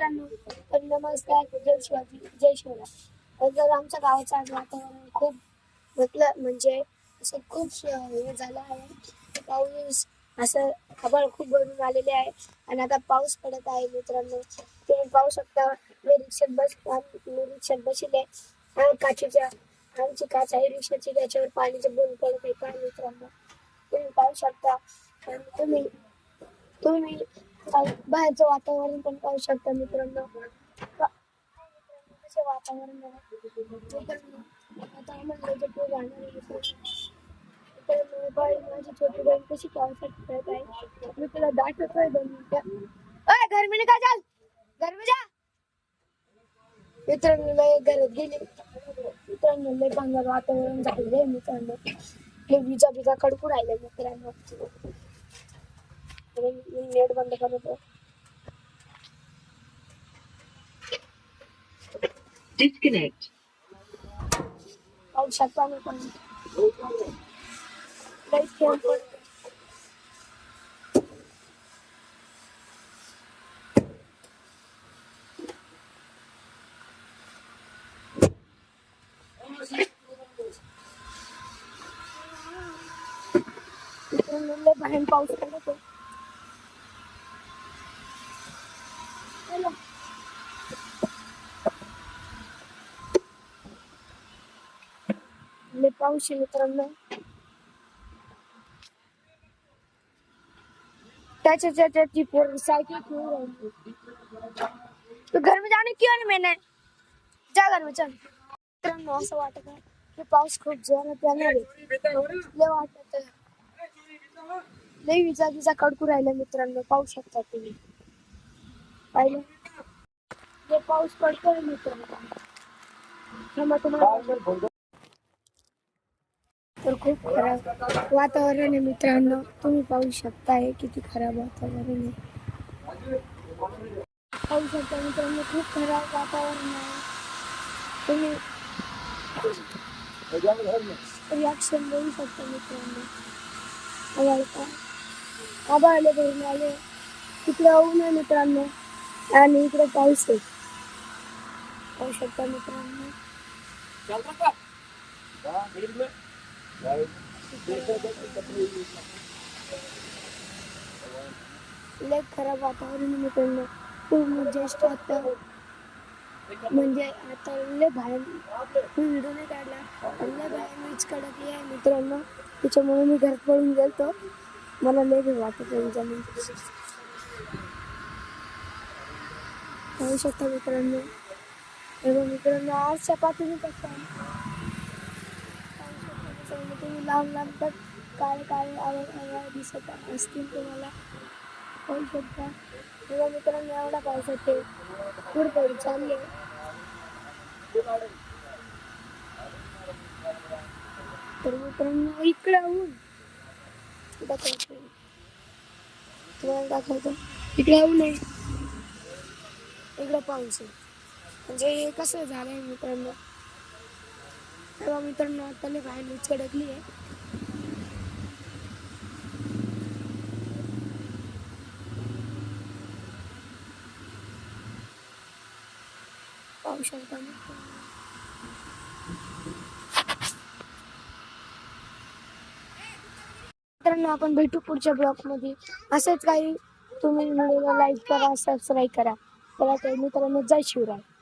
मित्रांनो, तर नमस्कार, जय शिवाजी, जय शिवराय. तर आमच्या गावाचं आज वातावरण खूप म्हटलं म्हणजे असं खूप हे झालं आहे. पाऊस असं आभाळ खूप भरून आलेले आहे आणि आता पाऊस पडत आहे मित्रांनो. तुम्ही पाहू शकता मी रिक्षात बसले आणि काचेच्या आमची काच आहे रिक्षाची, त्याच्यावर पाणीचे बूंद पडत आहे काय मित्रांनो. तुम्ही पाहू शकता आणि तुम्ही तुम्ही बाहेरचं वातावरण पण पाहू शकता मित्रांनो. कसे वातावरण आहे मित्रांनो. आता आम्हाला जपून जाणार आहे मित्रांनो. माझी छोटी बहीण कशी पावसात खेळत आहे मी तुला दाखवतोय 2 मिनिटं. ओय घर में निकाल, चल घर में जा. मित्रांनो लय घरात गेले मित्रांनो. लय भांगार वातावरण झालेलं मित्रांनो. लय विजा कडकू राहिले मित्रांनो. मी नेट बंद करतो. Disconnect. पाऊस पाणी पण लयच खेळ पडतो. मित्रांनो लय बाहेर पाऊस पडतो. लय पाऊस आहे मित्रांनो. त्याची पोर साइकिल खेळू राहिली. तो घर में जाने क्यों नहीं मैंने, जा घर में चल. मित्रांनो असं वाटत आहे की पाऊस खूप जोरात येणार आहे. लय वाटत आहे. लय विजा कडकू राहिल्या मित्रांनो. पाहू शकता तुम्ही. पाहिलं लय पाऊस पडतोय मित्रांनो. तुम्हाला तर खूप खराब वातावरण आहे मित्रांनो. तुम्ही पाहू शकताय किती खराब वातावरण आहे. पाहू शकता मित्रांनो खूप खराब वातावरण आहे. तुम्ही रिॲक्शन देऊ शकता मित्रांनो. आभाळ भरून आले. तिकडे ऊन आहे मित्रांनो आणि इकडे पाऊस आहे. पाहू शकता मित्रांनो. लय खराब वातावरण मित्रांनो. खूप ज्येष्ठ आता म्हणजे आता लय बाहेर मी व्हिडिओ नाही काढला आणि लय बाहेर मीच कडक आहे मित्रांनो. त्याच्यामुळे मी घरात पळून गेलतो. मला लय भीती वाटत जमीन. पाहू शकता मित्रांनो. मित्रांनो आजच्या पाठीने कसं तुम्ही लांब तर काळे आवाज दिसत असतील तुम्हाला. पाहू शकता तेव्हा मित्रांनो एवढा पाऊस येते पुढे चालले. तर मित्रांनो इकडे येऊन तुम्हाला दाखवतो. इकडे येऊ नये. इकडे पाऊस आहे म्हणजे कसं झालंय मित्रांनो. तेव्हा मित्रांनो आता लय बाहेर मीच कडकली आहे. पाहू शकता मित्रांनो. आपण भेटू पुढच्या ब्लॉग मध्ये. असंच काही तुम्ही व्हिडिओला लाईक करा, सबस्क्राईब करा. तर मित्रांनो जय शिवराय.